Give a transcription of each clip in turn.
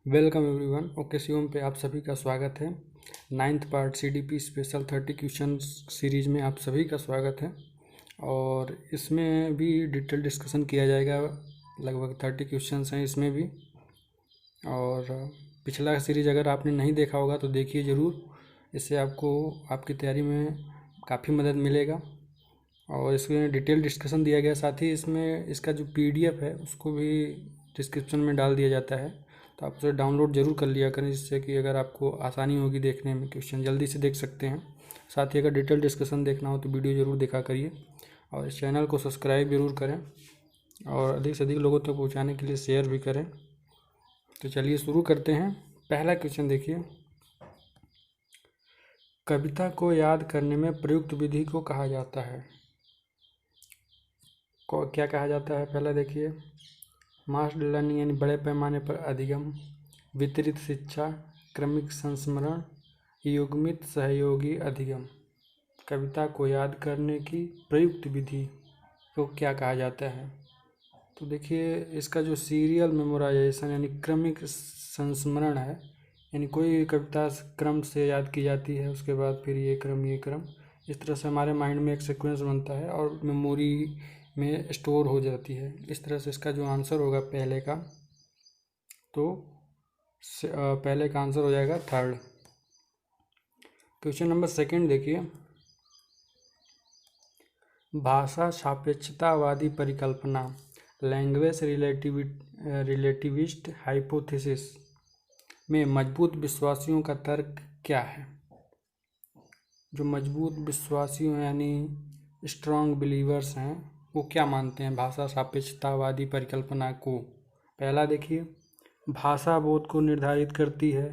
Welcome everyone. Okay Shivam पे आप सभी का स्वागत है। 9th part CDP special 30 question series में आप सभी का स्वागत है। और इसमें भी डिटेल डिस्कशन किया जाएगा। लगभग 30 क्वेश्चंस हैं इसमें भी। और पिछला सीरीज अगर आपने नहीं देखा होगा तो देखिए ज़रूर। इससे आपको आपकी तैयारी में काफ़ी मदद मिलेगा। और इसमें डिटेल डिस्कशन दिया गया, साथ ही इसमें इसका जो पीडीएफ है उसको भी डिस्क्रिप्शन में डाल दिया जाता है, तो आप उसे डाउनलोड ज़रूर कर लिया करें, जिससे कि अगर आपको आसानी होगी देखने में, क्वेश्चन जल्दी से देख सकते हैं। साथ ही अगर डिटेल डिस्कशन देखना हो तो वीडियो ज़रूर देखा करिए और इस चैनल को सब्सक्राइब ज़रूर करें और अधिक से अधिक लोगों तक पहुँचाने के लिए शेयर भी करें। तो चलिए शुरू करते हैं। पहला क्वेश्चन देखिए, कविता को याद करने में प्रयुक्त विधि को कहा जाता है। को क्या कहा जाता है? पहला देखिए, मास लर्निंग यानी बड़े पैमाने पर अधिगम, वितरित शिक्षा, क्रमिक संस्मरण, युग्मित सहयोगी अधिगम। कविता को याद करने की प्रयुक्त विधि को क्या कहा जाता है? तो देखिए, इसका जो सीरियल मेमोराइजेशन यानी क्रमिक संस्मरण है, यानी कोई कविता क्रम से याद की जाती है, उसके बाद फिर ये क्रम, इस तरह से हमारे माइंड में एक सीक्वेंस बनता है और मेमोरी में स्टोर हो जाती है। इस तरह से इसका जो आंसर होगा पहले का, तो पहले का आंसर हो जाएगा थर्ड। क्वेश्चन नंबर सेकंड देखिए, भाषा सापेक्षतावादी परिकल्पना, लैंग्वेज रिलेटिविस्ट हाइपोथेसिस में मजबूत विश्वासियों का तर्क क्या है? जो मजबूत विश्वासियों यानी स्ट्रॉन्ग बिलीवर्स हैं, वो क्या मानते हैं भाषा सापेक्षतावादी परिकल्पना को? पहला देखिए, भाषा बोध को निर्धारित करती है।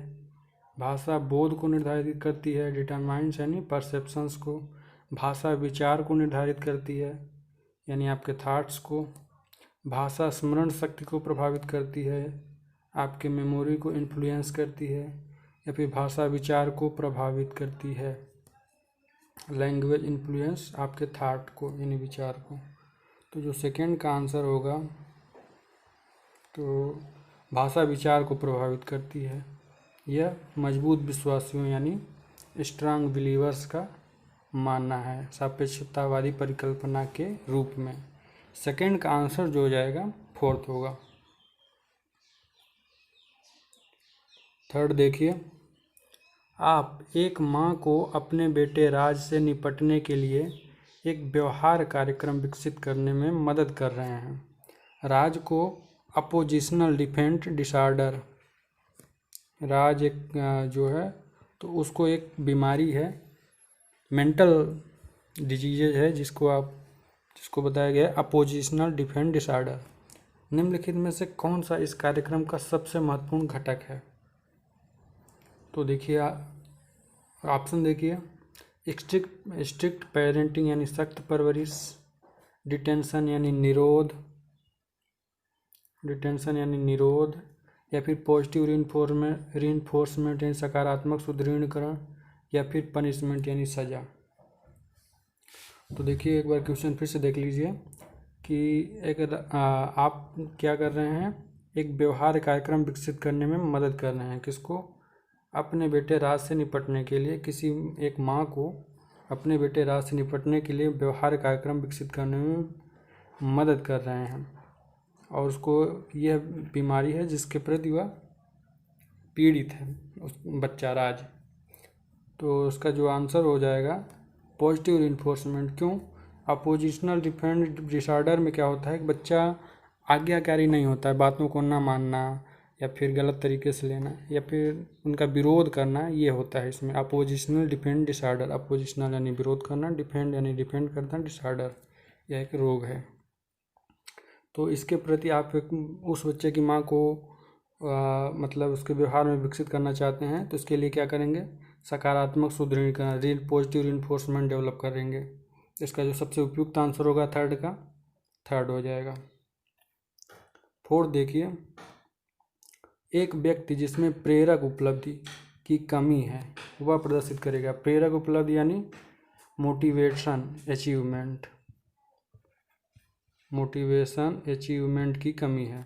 भाषा बोध को निर्धारित करती है, डिटरमाइंस यानी परसेप्शंस को। भाषा विचार को निर्धारित करती है, यानी आपके थॉट्स को। भाषा स्मरण शक्ति को प्रभावित करती है, आपके मेमोरी को इन्फ्लुएंस करती है, या फिर भाषा विचार को प्रभावित करती है। लैंग्वेज इन्फ्लुएंस आपके थॉट को यानी विचार को। तो जो सेकंड का आंसर होगा, तो भाषा विचार को प्रभावित करती है। यह मजबूत विश्वासियों यानी स्ट्रांग बिलीवर्स का मानना है सापेक्षतावादी परिकल्पना के रूप में। सेकंड का आंसर जो हो जाएगा फोर्थ होगा। थर्ड देखिए, आप एक माँ को अपने बेटे राज से निपटने के लिए एक व्यवहार कार्यक्रम विकसित करने में मदद कर रहे हैं। राज को अपोजिशनल डिफेंट डिसऑर्डर, राज एक जो है तो उसको एक बीमारी है, मेंटल डिजीज है, जिसको बताया गया है अपोजिशनल डिफेंट डिसऑर्डर। निम्नलिखित में से कौन सा इस कार्यक्रम का सबसे महत्वपूर्ण घटक है? तो देखिए, ऑप्शन देखिए, स्ट्रिक्ट पेरेंटिंग यानी सख्त परवरिश, डिटेंशन यानी निरोध, या फिर पॉजिटिव रीइंफोर्समेंट यानी सकारात्मक सुदृढ़ीकरण, या फिर पनिशमेंट यानी सजा। तो देखिए, एक बार क्वेश्चन फिर से देख लीजिए कि आप क्या कर रहे हैं, एक व्यवहार कार्यक्रम विकसित करने में मदद कर रहे हैं। किसको? अपने बेटे राज से निपटने के लिए, किसी एक माँ को अपने बेटे राज से निपटने के लिए व्यवहार कार्यक्रम विकसित करने में मदद कर रहे हैं, और उसको यह बीमारी है जिसके प्रति वह पीड़ित है, उस बच्चा राज। तो उसका जो आंसर हो जाएगा पॉजिटिव रिइंफोर्समेंट। क्यों? अपोजिशनल डिफेंट डिसऑर्डर में क्या होता है कि बच्चा आज्ञाकारी नहीं होता है, बातों को ना मानना या फिर गलत तरीके से लेना या फिर उनका विरोध करना, ये होता है इसमें अपोजिशनल डिफेंट डिसऑर्डर। अपोजिशनल यानी विरोध करना, डिफेंड यानी डिफेंड करना, डिसऑर्डर यह एक रोग है। तो इसके प्रति आप उस बच्चे की माँ को मतलब उसके व्यवहार में विकसित करना चाहते हैं, तो इसके लिए क्या करेंगे? सकारात्मक सुदृढ़ीकरण, पॉजिटिव रिइंफोर्समेंट डेवलप करेंगे। इसका जो सबसे उपयुक्त आंसर होगा थर्ड हो जाएगा। फोर्थ देखिए, एक व्यक्ति जिसमें प्रेरक उपलब्धि की कमी है वह प्रदर्शित करेगा। प्रेरक उपलब्धि यानी मोटिवेशन अचीवमेंट की कमी है,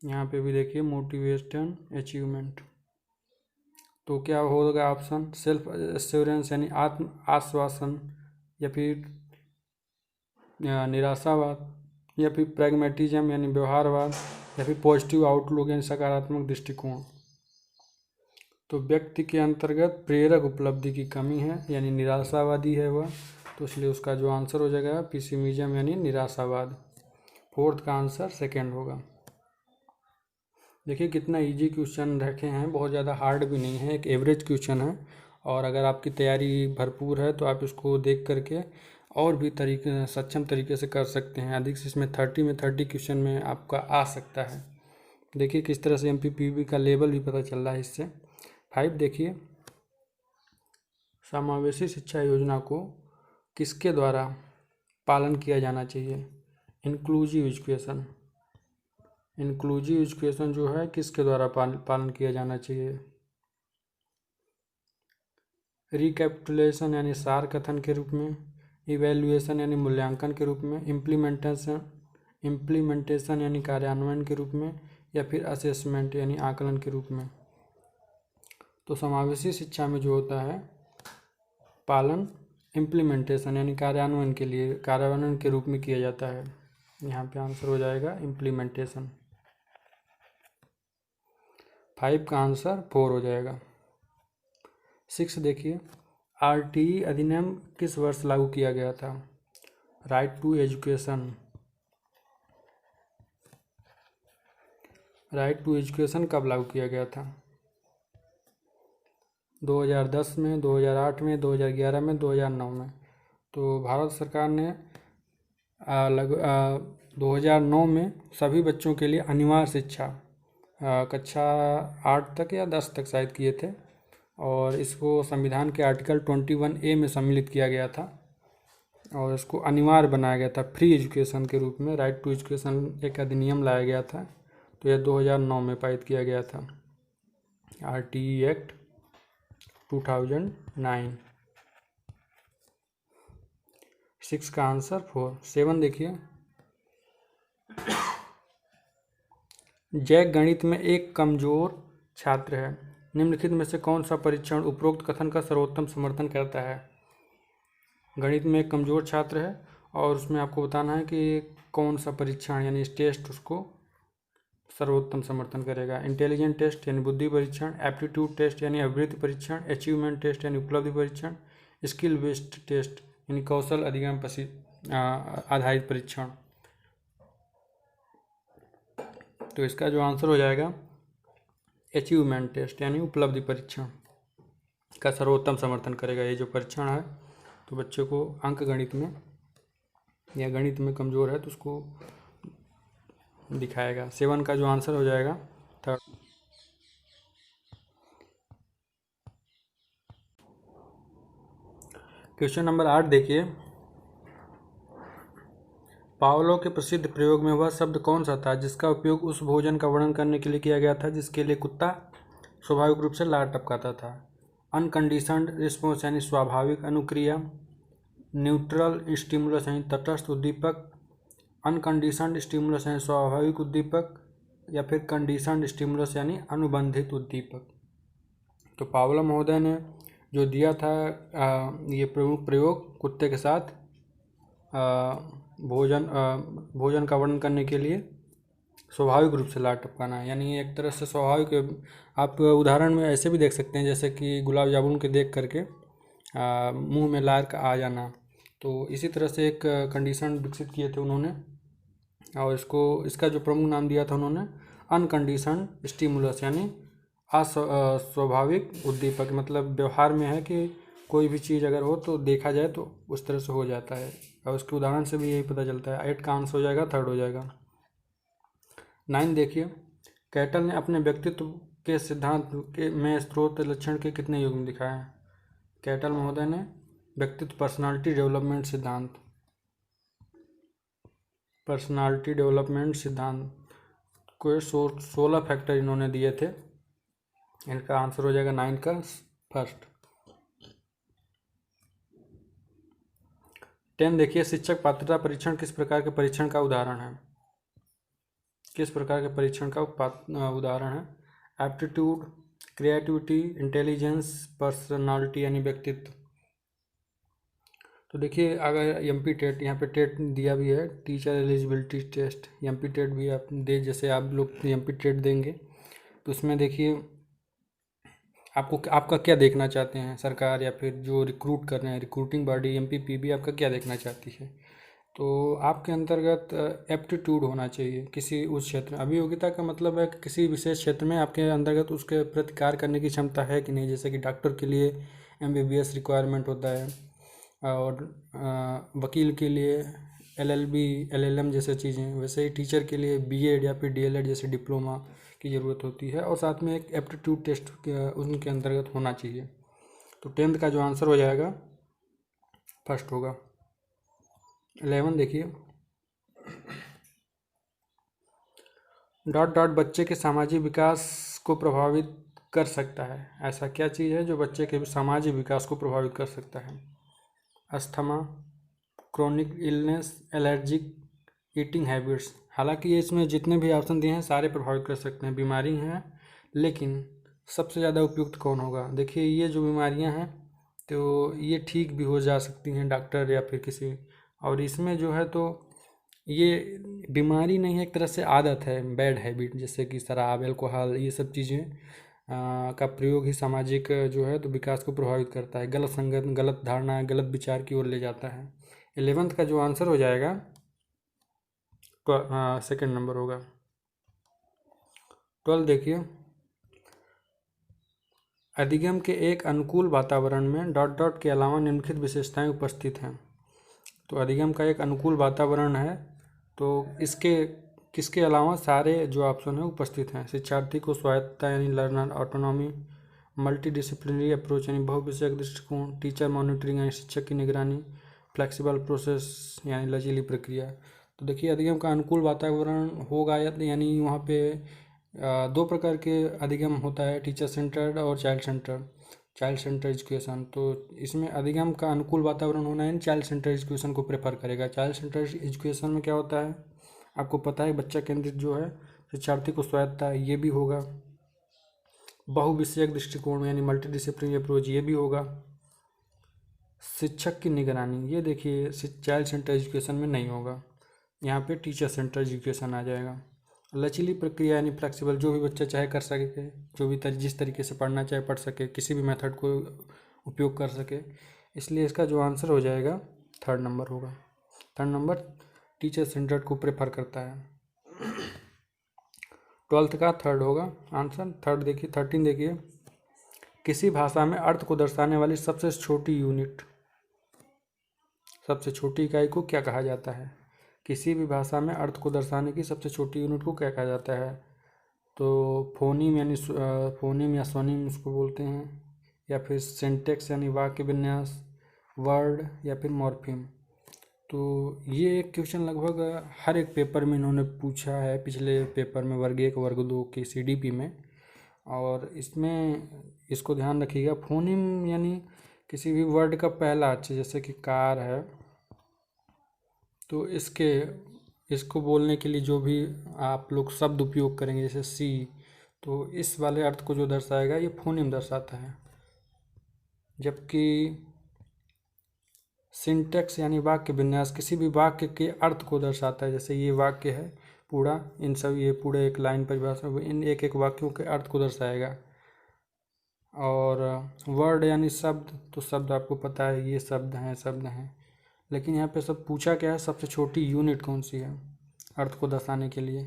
यहाँ पे भी देखिए मोटिवेशन अचीवमेंट। तो क्या होगा ऑप्शन? सेल्फ एश्योरेंस यानी आत्म आश्वासन, या फिर निराशावाद, या फिर प्रैग्मेटिज्म यानी व्यवहारवाद, या फिर पॉजिटिव आउटलुक यानी सकारात्मक दृष्टिकोण। तो व्यक्ति के अंतर्गत प्रेरक उपलब्धि की कमी है यानी निराशावादी है वह, तो इसलिए उसका जो आंसर हो जाएगा पेसिमिज्म यानी निराशावाद। फोर्थ का आंसर सेकंड होगा। देखिए कितना इजी क्वेश्चन रखे हैं, बहुत ज़्यादा हार्ड भी नहीं है, एक एवरेज क्वेश्चन है। और अगर आपकी तैयारी भरपूर है तो आप इसको देख करके और भी सक्षम तरीके से कर सकते हैं। अधिक से इसमें 30 क्वेश्चन में आपका आ सकता है। देखिए किस तरह से MPPB का लेवल भी पता चल रहा है इससे। 5 देखिए, समावेशी शिक्षा योजना को किसके द्वारा पालन किया जाना चाहिए? Inclusive education. इंक्लूसिव एजुकेशन जो है किसके द्वारा पालन किया जाना चाहिए? रिकैपिटुलेशन यानी सार कथन के रूप में, इवैल्यूएशन यानी मूल्यांकन के रूप में, इम्प्लीमेंटेशन यानी कार्यान्वयन के रूप में, या फिर असेसमेंट यानी आकलन के रूप में। तो समावेशी शिक्षा में जो होता है पालन इम्प्लीमेंटेशन यानी कार्यान्वयन के रूप में किया जाता है। यहाँ पे आंसर हो जाएगा इम्प्लीमेंटेशन। 5 का आंसर 4 हो जाएगा। 6 देखिए, RTE अधिनियम किस वर्ष लागू किया गया था? Right to education. Right to education कब लागू किया गया था? 2010 में, 2008 में, 2011 में, 2009 में। तो भारत सरकार ने 2009 में सभी बच्चों के लिए अनिवार्य शिक्षा कक्षा 8 तक या 10 तक शायद किए थे, और इसको संविधान के आर्टिकल 21A में सम्मिलित किया गया था और इसको अनिवार्य बनाया गया था फ्री एजुकेशन के रूप में। राइट टू एजुकेशन एक अधिनियम लाया गया था, तो यह 2009 में पारित किया गया था, RTE एक्ट 2009। 6 का आंसर 4। 7 देखिए, जय गणित में एक कमजोर छात्र है, निम्नलिखित में से कौन सा परीक्षण उपरोक्त कथन का सर्वोत्तम समर्थन करता है? गणित में एक कमजोर छात्र है और उसमें आपको बताना है कि कौन सा परीक्षण यानी टेस्ट उसको सर्वोत्तम समर्थन करेगा। इंटेलिजेंट टेस्ट यानी बुद्धि परीक्षण, एप्टीट्यूड टेस्ट यानी अभिवृत्ति परीक्षण, अचीवमेंट टेस्ट यानी उपलब्धि परीक्षण, स्किल बेस्ड टेस्ट यानी कौशल अधिगम आधारित परीक्षण। तो इसका जो आंसर हो जाएगा अचीवमेंट टेस्ट यानी उपलब्धि परीक्षण का सर्वोत्तम समर्थन करेगा ये जो परीक्षण है। तो बच्चे को अंक गणित में या गणित में कमज़ोर है तो उसको दिखाएगा। 7 का जो आंसर हो जाएगा 3rd। क्वेश्चन नंबर 8 देखिए, पावलो के प्रसिद्ध प्रयोग में वह शब्द कौन सा था जिसका उपयोग उस भोजन का वर्णन करने के लिए किया गया था जिसके लिए कुत्ता स्वाभाविक रूप से लार टपकाता था? अनकंडीशनड रिस्पॉन्स यानी स्वाभाविक अनुक्रिया, न्यूट्रल स्टिमुलस यानी तटस्थ उद्दीपक, अनकंडीशनड स्टिमुलस यानी स्वाभाविक उद्दीपक, या फिर कंडीशनड स्टिमुलस यानी अनुबंधित उद्दीपक। तो पावलो महोदय ने जो दिया था ये प्रमुख प्रयोग कुत्ते के साथ भोजन का वर्णन करने के लिए स्वाभाविक रूप से लार टपकाना, यानी एक तरह से स्वाभाविक। आप उदाहरण में ऐसे भी देख सकते हैं जैसे कि गुलाब जामुन के देख करके मुंह में लार का आ जाना। तो इसी तरह से एक कंडीशन विकसित किए थे उन्होंने, और इसका जो प्रमुख नाम दिया था उन्होंने अनकंडीशन स्टिमुलस यानी अस्वाभाविक उद्दीपक। मतलब व्यवहार में है कि कोई भी चीज़ अगर हो तो देखा जाए तो उस तरह से हो जाता है, और उसके उदाहरण से भी यही पता चलता है। 8 का आंसर हो जाएगा 3rd हो जाएगा। 9 देखिए, कैटल ने अपने व्यक्तित्व के सिद्धांत में स्रोत लक्षण के कितने युग्म दिखाए हैं? कैटल महोदय ने व्यक्तित्व पर्सनालिटी डेवलपमेंट सिद्धांत को 16 फैक्टर इन्होंने दिए थे। इनका आंसर हो जाएगा 9 का 1st। 10 देखिए, शिक्षक पात्रता परीक्षण किस प्रकार के परीक्षण का उदाहरण है? किस प्रकार के परीक्षण का उदाहरण है? एप्टीट्यूड, क्रिएटिविटी, इंटेलिजेंस, पर्सनालिटी यानी व्यक्तित्व। तो देखिए अगर एमपी टेट, यहाँ पे टेट दिया भी है, teacher eligibility test, MP TET भी आप दे, जैसे आप लोग एमपी टेट देंगे तो उसमें देखिए आपका क्या देखना चाहते हैं सरकार या फिर जो रिक्रूट कर रहे हैं, रिक्रूटिंग बॉडी एमपीपीबी आपका क्या देखना चाहती है? तो आपके अंतर्गत एप्टीट्यूड होना चाहिए किसी उस क्षेत्र में। अभियोग्यता का मतलब है कि किसी विशेष क्षेत्र में आपके अंतर्गत उसके प्रति कार्य करने की क्षमता है कि नहीं। जैसे कि डॉक्टर के लिए एमबीबीएस रिक्वायरमेंट होता है, और वकील के लिए एलएलबी, एलएलएम जैसे चीज़ें, वैसे ही टीचर के लिए बीएड या फिर डीएलएड जैसे डिप्लोमा की ज़रूरत होती है, और साथ में एक एप्टीट्यूड टेस्ट उनके अंतर्गत होना चाहिए। तो 10th का जो आंसर हो जाएगा फर्स्ट होगा। 11 देखिए, डॉट डॉट बच्चे के सामाजिक विकास को प्रभावित कर सकता है। ऐसा क्या चीज़ है जो बच्चे के सामाजिक विकास को प्रभावित कर सकता है? Asthma, chronic illness, allergic, eating habits. हालांकि ये इसमें जितने भी ऑप्शन दिए हैं सारे प्रभावित कर सकते हैं, बीमारी हैं, लेकिन सबसे ज़्यादा उपयुक्त कौन होगा? देखिए ये जो बीमारियां हैं तो ये ठीक भी हो जा सकती हैं डॉक्टर या फिर किसी, और इसमें जो है तो ये बीमारी नहीं है, एक तरह से आदत है, बैड हैबिट, जैसे कि शराब, अल्कोहल, ये सब चीज़ें का प्रयोग ही सामाजिक जो है तो विकास को प्रभावित करता है। गलत संगत, गलत धारणा, गलत विचार की ओर ले जाता है। 11th का जो आंसर हो जाएगा तो सेकेंड नंबर होगा। 12 देखिए, अधिगम के एक अनुकूल वातावरण में डॉट डॉट के अलावा निम्नलिखित विशेषताएं उपस्थित हैं। तो अधिगम का एक अनुकूल वातावरण है तो इसके किसके अलावा सारे जो ऑप्शन है उपस्थित हैं। शिक्षार्थी को स्वायत्तता यानी लर्नर ऑटोनॉमी, मल्टीडिसिप्लिनरी अप्रोच यानी बहुविषयक दृष्टिकोण, टीचर मॉनिटरिंग यानी शिक्षक की निगरानी, फ्लेक्सिबल प्रोसेस यानी लचीली प्रक्रिया। तो देखिए अधिगम का अनुकूल वातावरण होगा यानी वहाँ पे दो प्रकार के अधिगम होता है, टीचर सेंटर्ड और चाइल्ड सेंटर एजुकेशन। तो इसमें अधिगम का अनुकूल वातावरण होना है, चाइल्ड सेंटर एजुकेशन को प्रेफर करेगा। चाइल्ड सेंटर एजुकेशन में क्या होता है आपको पता है, बच्चा केंद्रित जो है, शिक्षार्थी को स्वायत्तता ये भी होगा, बहुविषयक दृष्टिकोण यानी मल्टीडिसिप्लिनरी अप्रोच ये भी होगा, शिक्षक की निगरानी ये देखिए चाइल्ड सेंटर एजुकेशन में नहीं होगा, यहाँ पे टीचर सेंटर एजुकेशन आ जाएगा। लचीली प्रक्रिया यानी फ्लेक्सिबल, जो भी बच्चा चाहे कर सके, जो भी जिस तरीके से पढ़ना चाहे पढ़ सके, किसी भी मेथड को उपयोग कर सके, इसलिए इसका जो आंसर हो जाएगा थर्ड नंबर होगा। थर्ड नंबर टीचर सेंटर्ड को प्रेफर करता है। 12th का थर्ड होगा आंसर। थर्ड देखिए, 13 देखिए, किसी भाषा में अर्थ को दर्शाने वाली सबसे छोटी यूनिट, सबसे छोटी इकाई को क्या कहा जाता है? किसी भी भाषा में अर्थ को दर्शाने की सबसे छोटी यूनिट को क्या कहा जाता है? तो फोनीम यानी फोनीम या सोनीम उसको बोलते हैं, या फिर सिंटेक्स यानी वाक्य विन्यास, वर्ड या फिर मॉर्फिम। तो ये एक क्वेश्चन लगभग हर एक पेपर में इन्होंने पूछा है, पिछले पेपर में वर्ग 1 वर्ग 2 के सीडीपी में, और इसमें इसको ध्यान रखिएगा। फोनीम यानी किसी भी वर्ड का पहला अक्षर, जैसे कि कार है तो इसको बोलने के लिए जो भी आप लोग शब्द उपयोग करेंगे जैसे सी, तो इस वाले अर्थ को जो दर्शाएगा ये फोनीम दर्शाता है। जबकि सिंटेक्स यानी वाक्य विन्यास किसी भी वाक्य के अर्थ को दर्शाता है, जैसे ये वाक्य है पूरा, इन सब ये पूरे एक लाइन परिभाषा इन एक एक वाक्यों के अर्थ को दर्शाएगा। और वर्ड यानी शब्द, तो शब्द आपको पता है ये शब्द हैं, लेकिन यहाँ पे सब पूछा क्या है, सबसे छोटी यूनिट कौन सी है अर्थ को दर्शाने के लिए?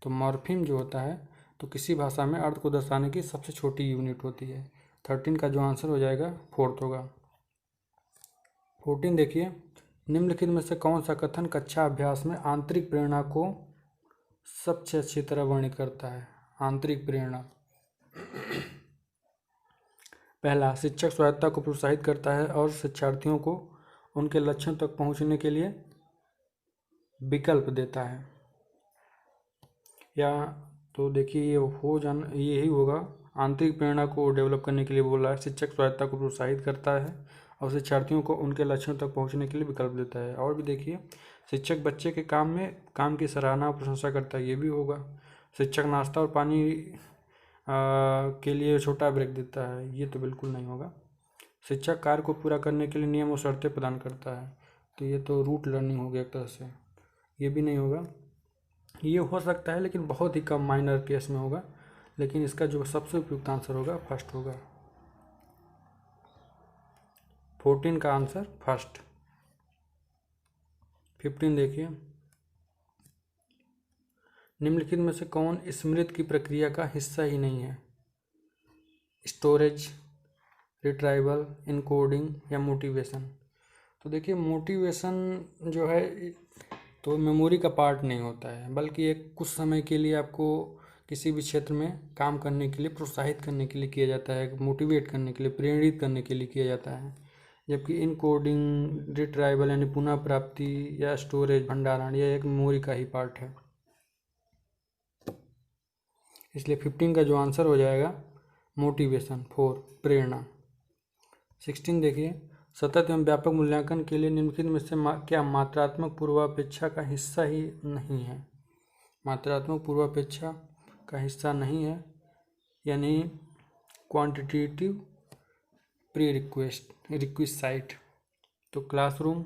तो मॉर्फिम जो होता है तो किसी भाषा में अर्थ को दर्शाने की सबसे छोटी यूनिट होती है। 13 का जो आंसर हो जाएगा फोर्थ होगा। 14 देखिए, निम्नलिखित में से कौन सा कथन कक्षा अभ्यास में आंतरिक प्रेरणा को सबसे अच्छी तरह वर्णित करता है? आंतरिक प्रेरणा, पहला, शिक्षक स्वायत्तता को प्रोत्साहित करता है और शिक्षार्थियों को उनके लक्ष्यों तक पहुंचने के लिए विकल्प देता है। या तो देखिए ये यही होगा, आंतरिक प्रेरणा को डेवलप करने के लिए बोला है, शिक्षक स्वायत्तता को प्रोत्साहित करता है और शिक्षार्थियों को उनके लक्ष्यों तक पहुंचने के लिए विकल्प देता है। और भी देखिए, शिक्षक बच्चे के काम की सराहना और प्रशंसा करता है, ये भी होगा। शिक्षक नाश्ता और पानी के लिए छोटा ब्रेक देता है, ये तो बिल्कुल नहीं होगा। शिक्षक कार्य को पूरा करने के लिए नियम और शर्तें प्रदान करता है, तो ये तो रूट लर्निंग हो गया एक तरह से, ये भी नहीं होगा। ये हो सकता है लेकिन बहुत ही कम माइनर केस में होगा, लेकिन इसका जो सबसे उपयुक्त आंसर होगा फर्स्ट होगा। 14 का आंसर फर्स्ट। 15 देखिए, निम्नलिखित में से कौन स्मृति की प्रक्रिया का हिस्सा ही नहीं है? स्टोरेज, रिट्राइवल, इनकोडिंग या मोटिवेशन। तो देखिए मोटिवेशन जो है तो मेमोरी का पार्ट नहीं होता है, बल्कि एक कुछ समय के लिए आपको किसी भी क्षेत्र में काम करने के लिए प्रोत्साहित करने के लिए किया जाता है, मोटिवेट करने के लिए, प्रेरित करने के लिए किया जाता है। जबकि इनकोडिंग, रिट्राइवल यानी पुनः प्राप्ति या स्टोरेज भंडारण, यह एक मेमोरी का ही पार्ट है। इसलिए 15 का जो आंसर हो जाएगा मोटिवेशन, 4 प्रेरणा। 16 देखिए, सतत एवं व्यापक मूल्यांकन के लिए निम्नलिखित में से क्या मात्रात्मक पूर्वापेक्षा का हिस्सा ही नहीं है? मात्रात्मक पूर्वापेक्षा का हिस्सा नहीं है यानी क्वांटिटेटिव प्री रिक्विसाइट। तो क्लासरूम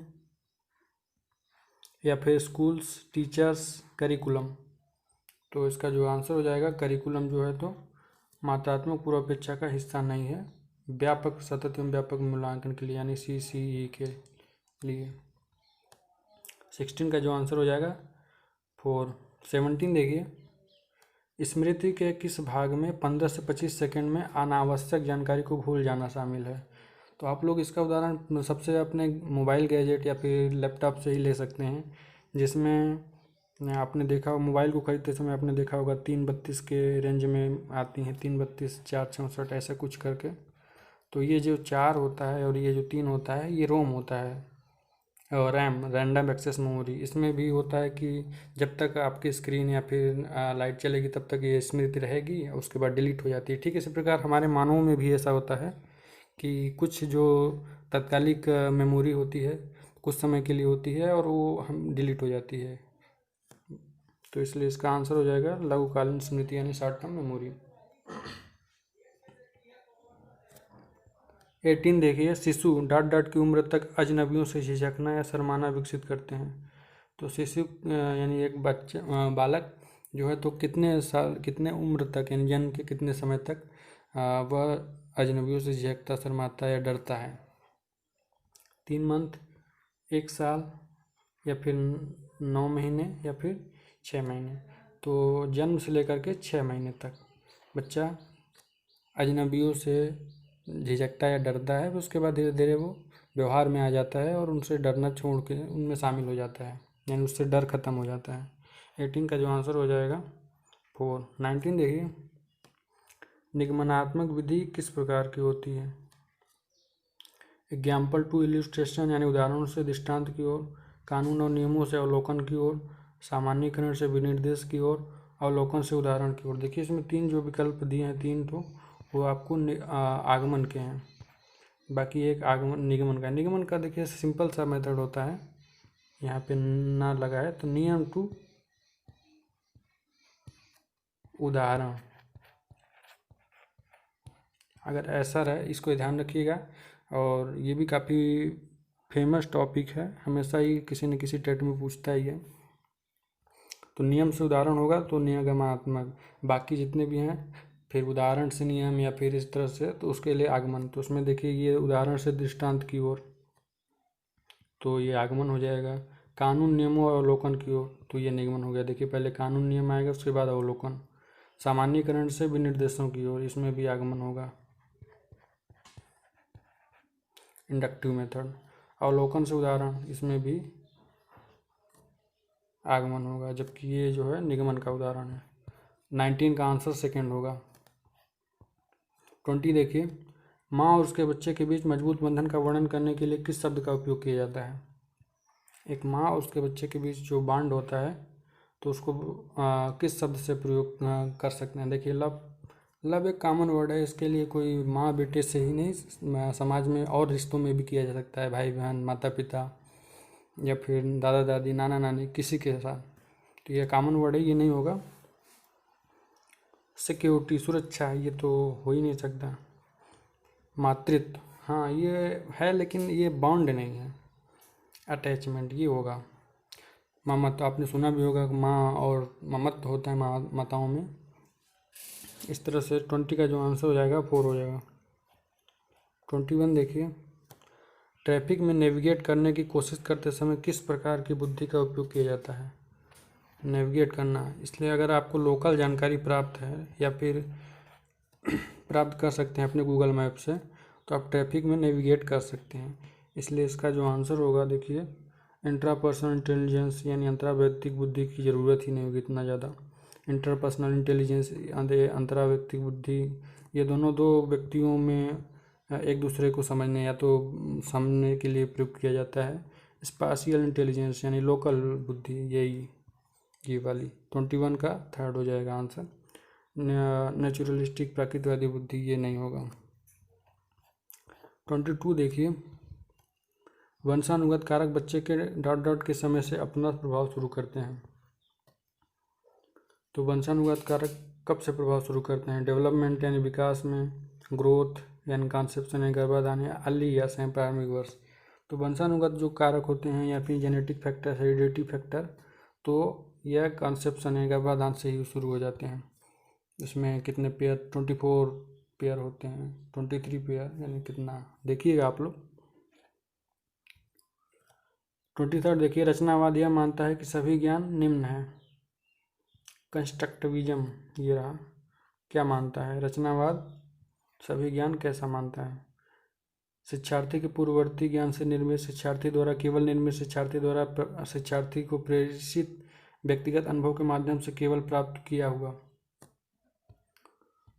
या फिर स्कूल्स, टीचर्स, करिकुलम। तो इसका जो आंसर हो जाएगा करिकुलम जो है तो मात्रात्मक पूर्वापेक्षा का हिस्सा नहीं है, व्यापक सतत एवं व्यापक मूल्यांकन के लिए यानी CCE के लिए। 16 का जो आंसर हो जाएगा 4। 17 देखिए, स्मृति के किस भाग में 15 से 25 सेकंड में अनावश्यक जानकारी को भूल जाना शामिल है? तो आप लोग इसका उदाहरण सबसे अपने मोबाइल गैजेट या फिर लैपटॉप से ही ले सकते हैं, जिसमें आपने देखा मोबाइल को खरीदते समय आपने देखा होगा 332 के रेंज में आती हैं, 332, 464 ऐसा कुछ करके। तो ये जो 4 होता है और ये जो 3 होता है ये रोम होता है, और रैम रैंडम एक्सेस मेमोरी। इसमें भी होता है कि जब तक आपकी स्क्रीन या फिर लाइट चलेगी तब तक ये स्मृति रहेगी, उसके बाद डिलीट हो जाती है। ठीक इसी प्रकार हमारे मानवों में भी ऐसा होता है कि कुछ जो तात्कालिक मेमोरी होती है कुछ समय के लिए होती है और वो हम डिलीट हो जाती है। तो इसलिए इसका आंसर हो जाएगा लघुकालीन स्मृति यानी शॉर्ट टर्म मेमोरी। 18 देखिए, शिशु ... की उम्र तक अजनबियों से झिझकना या शर्माना विकसित करते हैं। तो शिशु यानी एक बच्चा बालक जो है तो कितने उम्र तक यानी जन्म के कितने समय तक वह अजनबियों से झिझकता, शर्माता या डरता है? 3 मंथ, 1 साल या फिर 9 महीने या फिर 6 महीने। तो जन्म से लेकर के 6 महीने तक बच्चा अजनबियों से झिझकता या डरता है, फिर उसके बाद धीरे धीरे वो व्यवहार में आ जाता है और उनसे डरना छोड़ के उनमें शामिल हो जाता है, यानी उससे डर खत्म हो जाता है। 18 का जो आंसर हो जाएगा 4। 19 देखिए, निगमनात्मक विधि किस प्रकार की होती है? एग्जाम्पल टू इल्यूस्ट्रेशन यानी उदाहरणों से दृष्टांत की ओर, कानून और नियमों से अवलोकन की ओर, सामान्यीकरण से विनिर्देश की ओर, अवलोकन से उदाहरण की ओर। देखिए इसमें 3 जो विकल्प दिए हैं 3 तो वो आपको आगमन के हैं, बाकी एक आगमन निगमन का। निगमन का देखिए सिंपल सा मेथड होता है, यहाँ पे ना लगा है तो नियम टू उदाहरण, अगर ऐसा रहे इसको ध्यान रखिएगा। और ये भी काफ़ी फेमस टॉपिक है, हमेशा ही किसी न किसी टेट में पूछता ही है। तो नियम से उदाहरण होगा तो निगमात्मक, बाकी जितने भी हैं फिर उदाहरण से नियम या फिर इस तरह से तो उसके लिए आगमन। तो उसमें देखिए ये उदाहरण से दृष्टांत की ओर तो ये आगमन हो जाएगा, कानून नियमों और अवलोकन की ओर तो ये निगमन हो गया। देखिए पहले कानून नियम आएगा उसके बाद अवलोकन, सामान्यीकरण से विनिर्देशों की ओर इसमें भी आगमन होगा, इंडक्टिव मेथड। अवलोकन से उदाहरण इसमें भी आगमन होगा, जबकि ये जो है निगमन का उदाहरण है। 19 का आंसर सेकंड होगा। 20 देखिए, माँ और उसके बच्चे के बीच मजबूत बंधन का वर्णन करने के लिए किस शब्द का उपयोग किया जाता है? एक माँ और उसके बच्चे के बीच जो बॉन्ड होता है तो उसको किस शब्द से प्रयोग कर सकते हैं? देखिए लव एक कॉमन वर्ड है, इसके लिए कोई माँ बेटे से ही नहीं समाज में और रिश्तों में भी किया जा सकता है, भाई बहन, माता पिता, या फिर दादा दादी, नाना नानी, किसी के साथ, तो ये कॉमन वर्ड है, ये नहीं होगा। सिक्योरिटी, सुरक्षा, ये तो हो ही नहीं सकता। मातृत्व, हाँ ये है लेकिन ये बॉन्ड नहीं है, अटैचमेंट, ये होगा। ममत्व, आपने सुना भी होगा माँ और ममत्व होता है माताओं में। इस तरह से 20 का जो आंसर हो जाएगा 4 हो जाएगा। 21 देखिए, ट्रैफिक में नेविगेट करने की कोशिश करते समय किस प्रकार की बुद्धि का उपयोग किया जाता है। नेविगेट करना, इसलिए अगर आपको लोकल जानकारी प्राप्त है या फिर प्राप्त कर सकते हैं अपने गूगल मैप से, तो आप ट्रैफिक में नेविगेट कर सकते हैं। इसलिए इसका जो आंसर होगा देखिए, इंट्रापर्सनल इंटेलिजेंस, यानी अंतराव्यक्तिक बुद्धि की ज़रूरत ही नहीं होगी इतना ज़्यादा। इंटरपर्सनल इंटेलिजेंस, अंतराव्यक्तिक बुद्धि, ये दोनों दो व्यक्तियों में एक दूसरे को समझने या तो समझने के लिए प्रयोग किया जाता है। स्पाशियल इंटेलिजेंस यानी लोकल बुद्धि, यही ये वाली 21 का 3rd हो जाएगा आंसर। नेचुरलिस्टिक प्राकृतिकवादी बुद्धि, ये नहीं होगा। 22 देखिए, वंशानुगत कारक बच्चे के ... के समय से अपना प्रभाव शुरू करते हैं। तो वंशानुगत कारक कब से प्रभाव शुरू करते हैं? डेवलपमेंट यानी विकास में, ग्रोथ यानी कॉन्सेप्शन यानी गर्भाधान, या अर्ली या सही प्रारंभिक वर्ष। तो वंशानुगत जो कारक होते हैं या फिर जेनेटिक फैक्टर, हेरिडिटी फैक्टर, तो यह कॉन्सेप्शन यानी गर्भाधान से ही शुरू हो जाते हैं। इसमें कितने पेयर, 24 पेयर होते हैं, 23 पेयर, यानी कितना देखिएगा आप लोग। 23rd देखिए, रचनावाद यह मानता है कि सभी ज्ञान निम्न है। कंस्ट्रक्टिविज्म, ये रहा, क्या मानता है रचनावाद, सभी ज्ञान कैसा मानता है? शिक्षार्थी के पूर्ववर्ती ज्ञान से निर्मित, शिक्षार्थी द्वारा, केवल निर्मित शिक्षार्थी द्वारा, शिक्षार्थी को प्रेषित व्यक्तिगत अनुभव के माध्यम से केवल प्राप्त किया हुआ।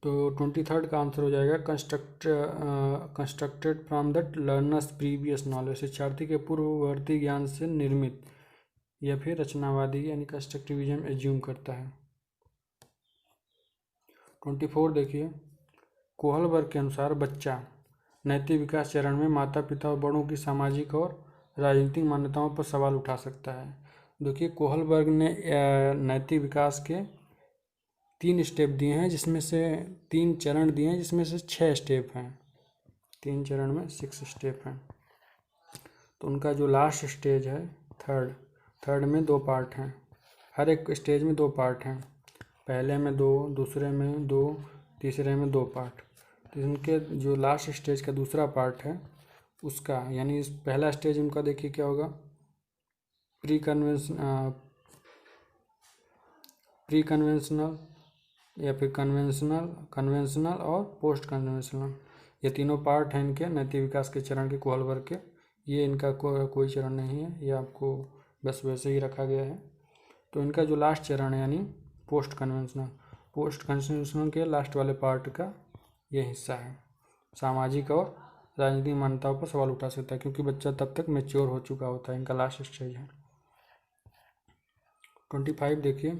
तो 23rd का आंसर हो जाएगा constructed from the learners previous knowledge, शिक्षार्थी के पूर्ववर्ती ज्ञान से निर्मित, या फिर रचनावादी यानी कंस्ट्रक्टिविज्म एज्यूम करता है। 24 देखिए, कोहलबर्ग के अनुसार बच्चा नैतिक विकास चरण में माता पिता और बड़ों की सामाजिक और राजनीतिक मान्यताओं पर सवाल उठा सकता है। देखिए, कोहलबर्ग ने नैतिक विकास के 3 स्टेप दिए हैं, जिसमें से 3 चरण दिए हैं, जिसमें से 6 स्टेप हैं। 3 चरण में 6 स्टेप हैं। तो उनका जो लास्ट स्टेज है थर्ड में 2 पार्ट हैं, हर एक स्टेज में 2 पार्ट हैं। पहले में 2, दूसरे में 2, तीसरे में 2 पार्ट। तो इनके जो लास्ट स्टेज का दूसरा पार्ट है उसका, यानी इस पहला स्टेज उनका देखिए क्या होगा, प्री कन्वेंशनल या फिर कन्वेंशनल और पोस्ट कन्वेंशनल, ये तीनों पार्ट हैं इनके नैतिक विकास के चरण के, कोहलबर्ग के। ये इनका कोई चरण नहीं है, ये आपको बस वैसे ही रखा गया है। तो इनका जो लास्ट चरण है यानी पोस्ट कन्वेंशनल के लास्ट वाले पार्ट का ये हिस्सा है, सामाजिक और राजनीतिक मान्यताओं पर सवाल उठा सकता है, क्योंकि बच्चा तब तक मैच्योर हो चुका होता है। इनका लास्ट स्टेज है। 25 देखिए,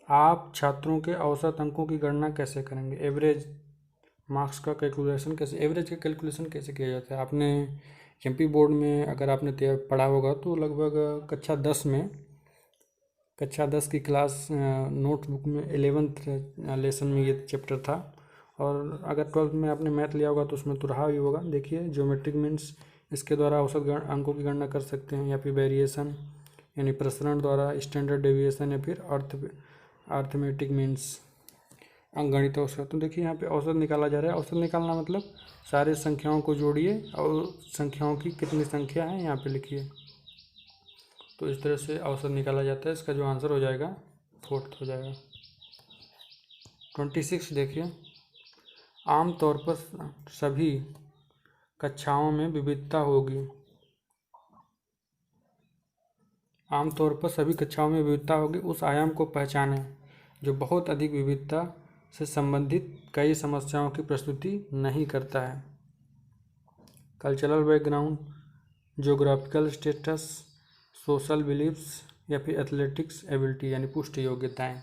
आप छात्रों के औसत अंकों की गणना कैसे करेंगे? एवरेज मार्क्स का कैलकुलेशन कैसे, एवरेज का कैलकुलेशन कैसे किया जाता है? आपने एमपी बोर्ड में अगर आपने पढ़ा होगा तो लगभग कक्षा 10 की क्लास नोटबुक में 11th लेसन में ये चैप्टर था। और अगर 12th में आपने मैथ लिया होगा तो उसमें तो रहा ही होगा। देखिए, ज्योमेट्रिक मीन्स, इसके द्वारा औसत अंकों की गणना कर सकते हैं, या फिर वेरिएशन यानी प्रसरण द्वारा, स्टैंडर्ड डेविएशन, या फिर अर्थमेटिक मीन्स अंकगणित औसत। तो देखिए यहाँ पे औसत निकाला जा रहा है। औसत निकालना मतलब सारे संख्याओं को जोड़िए और संख्याओं की कितनी संख्या है यहाँ पे लिखिए। तो इस तरह से औसत निकाला जाता है। इसका जो आंसर हो जाएगा 4th हो जाएगा। 26 देखिए, आमतौर पर सभी कक्षाओं में विविधता होगी। आमतौर पर सभी कक्षाओं में विविधता होगी, उस आयाम को पहचानें जो बहुत अधिक विविधता से संबंधित कई समस्याओं की प्रस्तुति नहीं करता है। Cultural background, geographical status, social beliefs, या फिर एथलेटिक्स एबिलिटी यानी पुष्ट योग्यताएं।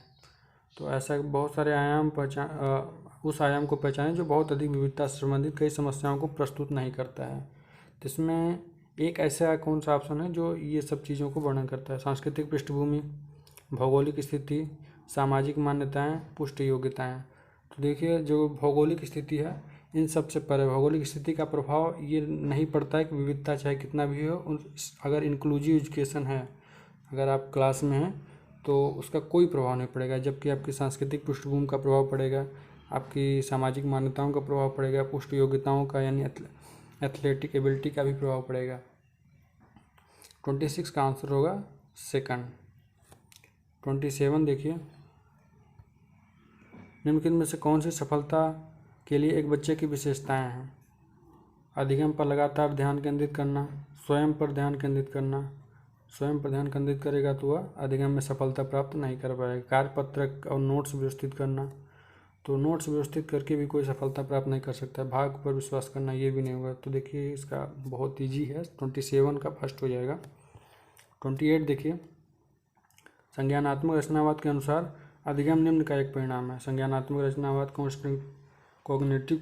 तो ऐसा बहुत सारे आयाम उस आयाम को पहचानें जो बहुत अधिक विविधता से संबंधित कई समस्याओं को प्रस्तुत नहीं करता है। तो इसमें एक ऐसा कौन सा ऑप्शन है जो ये सब चीज़ों को वर्णन करता है? सांस्कृतिक पृष्ठभूमि, भौगोलिक स्थिति, सामाजिक मान्यताएं, पुष्ट योग्यताएं। तो देखिए जो भौगोलिक स्थिति है इन सब से परे भौगोलिक स्थिति का प्रभाव ये नहीं पड़ता है कि विविधता चाहे कितना भी हो, अगर इंक्लूसिव एजुकेशन है, अगर आप क्लास में हैं तो उसका कोई प्रभाव नहीं पड़ेगा। जबकि आपकी सांस्कृतिक पृष्ठभूमि का प्रभाव पड़ेगा, आपकी सामाजिक मान्यताओं का प्रभाव पड़ेगा, पुष्ट योग्यताओं का यानी एथलेटिक एबिलिटी का भी प्रभाव पड़ेगा। 26 का आंसर होगा सेकंड। 27 देखिए, निम्नलिखित में से कौन सी सफलता के लिए एक बच्चे की विशेषताएं हैं? अधिगम पर लगातार ध्यान केंद्रित करना, स्वयं पर ध्यान केंद्रित करना। स्वयं पर ध्यान केंद्रित करेगा तो वह अधिगम में सफलता प्राप्त नहीं कर पाएगा। कार्यपत्रक और नोट्स व्यवस्थित करना, तो नोट्स व्यवस्थित करके भी कोई सफलता प्राप्त नहीं कर सकता। भाग्य पर विश्वास करना, ये भी नहीं होगा। तो देखिए इसका बहुत ईजी है, 27 का फर्स्ट हो जाएगा। 28 देखिए, संज्ञानात्मक रचनावाद के अनुसार अधिगम निम्न का एक परिणाम है। संज्ञानात्मक रचनावाद कॉग्निटिव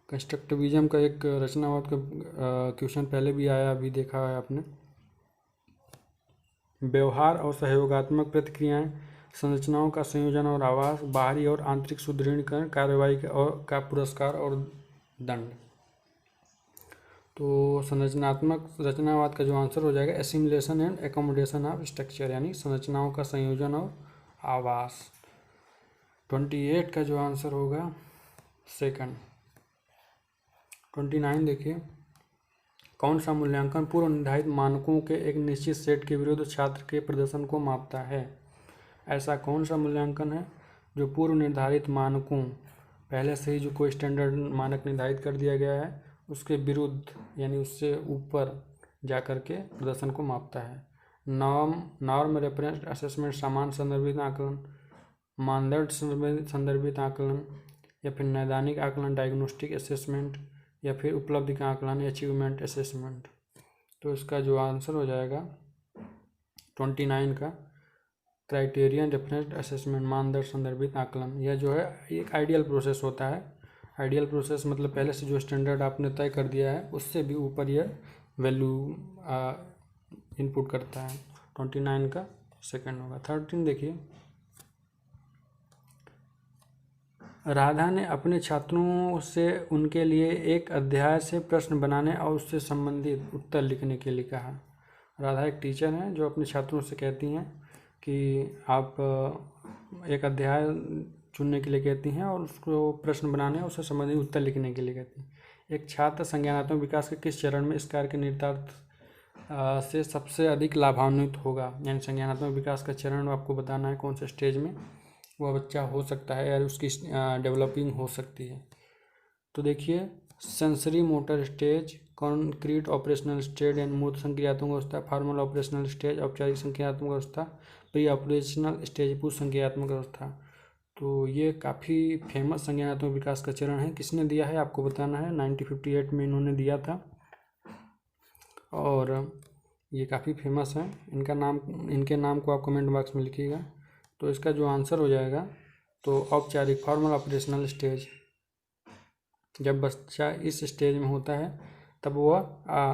कंस्ट्रक्टिविज्म का एक रचनावाद का क्वेश्चन पहले भी आया, अभी देखा है आपने। व्यवहार और सहयोगात्मक प्रतिक्रियाएं, संरचनाओं का संयोजन और आवास, बाहरी और आंतरिक सुदृढ़ीकरण, कार्रवाई का पुरस्कार और दंड। तो संरचनात्मक रचनावाद का जो आंसर हो जाएगा assimilation and accommodation of structure, यानी संरचनाओं का संयोजन और आवास। 28 का जो आंसर होगा सेकंड। 29 देखिए, कौन सा मूल्यांकन पूर्व निर्धारित मानकों के एक निश्चित सेट के विरुद्ध छात्र के प्रदर्शन को मापता है? ऐसा कौन सा मूल्यांकन है जो पूर्व निर्धारित मानकों, पहले से ही जो कोई स्टैंडर्ड मानक निर्धारित कर दिया गया है उसके विरुद्ध यानी उससे ऊपर जाकर के प्रदर्शन को मापता है? नॉर्म रेफरेंस असेसमेंट, सामान्य संदर्भित आकलन, मानदंड संदर्भित आकलन, या फिर नैदानिक आकलन डायग्नोस्टिक असेसमेंट, या फिर उपलब्धि का आकलन अचीवमेंट असेसमेंट। तो इसका जो आंसर हो जाएगा 29 का क्राइटेरियन रेफरेंस असेसमेंट, मानदंड संदर्भित आकलन। यह जो है एक आइडियल प्रोसेस होता है। आइडियल प्रोसेस मतलब पहले से जो स्टैंडर्ड आपने तय कर दिया है उससे भी ऊपर यह वैल्यू इनपुट करता है। 29 का सेकंड होगा। 13 देखिए, राधा ने अपने छात्रों से उनके लिए एक अध्याय से प्रश्न बनाने और उससे संबंधित उत्तर लिखने के लिए कहा। राधा एक टीचर हैं जो अपने छात्रों से कहती हैं कि आप एक अध्याय चुनने के लिए कहती हैं और उसको प्रश्न बनाने और उससे संबंधित उत्तर लिखने के लिए कहती हैं। एक छात्र संज्ञानात्मक विकास के किस चरण में इस कार्य के निहितार्थ से सबसे अधिक लाभान्वित होगा? यानी संज्ञानात्मक विकास का चरण आपको बताना है कौन से स्टेज में वह बच्चा हो सकता है या उसकी डेवलपिंग हो सकती है। तो देखिए, sensory motor stage, concrete operational stage यानी मूर्त संक्रियात्मक अवस्था, फॉर्मल ऑपरेशनल स्टेज औपचारिक संक्रियात्मक अवस्था, प्री ऑपरेशनल स्टेज पूर्व संक्रियात्मक अवस्था। तो ये काफ़ी फेमस संज्ञानात्मक विकास का चरण है। किसने दिया है आपको बताना है, 1958 में इन्होंने दिया था और ये काफ़ी फेमस है। इनके नाम को आप कमेंट बॉक्स में लिखिएगा। तो इसका जो आंसर हो जाएगा तो औपचारिक फॉर्मल ऑपरेशनल स्टेज। जब बच्चा इस स्टेज में होता है तब वह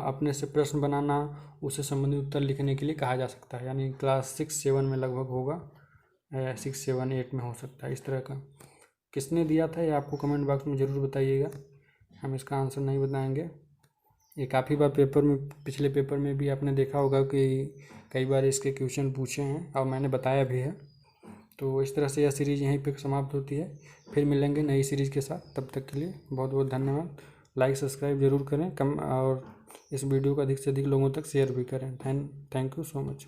अपने से प्रश्न बनाना, उससे संबंधित उत्तर लिखने के लिए कहा जा सकता है। यानी क्लास 6-7 में लगभग होगा, 6-7-8 में हो सकता है इस तरह का। किसने दिया था ये आपको कमेंट बॉक्स में ज़रूर बताइएगा, हम इसका आंसर नहीं बताएंगे। ये काफ़ी बार पेपर में, पिछले पेपर में भी आपने देखा होगा कि कई बार इसके क्वेश्चन पूछे हैं और मैंने बताया भी है। तो इस तरह से यह सीरीज़ यहीं पे समाप्त होती है। फिर मिलेंगे नई सीरीज़ के साथ, तब तक के लिए बहुत बहुत धन्यवाद। लाइक सब्सक्राइब जरूर करें और इस वीडियो को अधिक से अधिक लोगों तक शेयर भी करें। Thank you so much.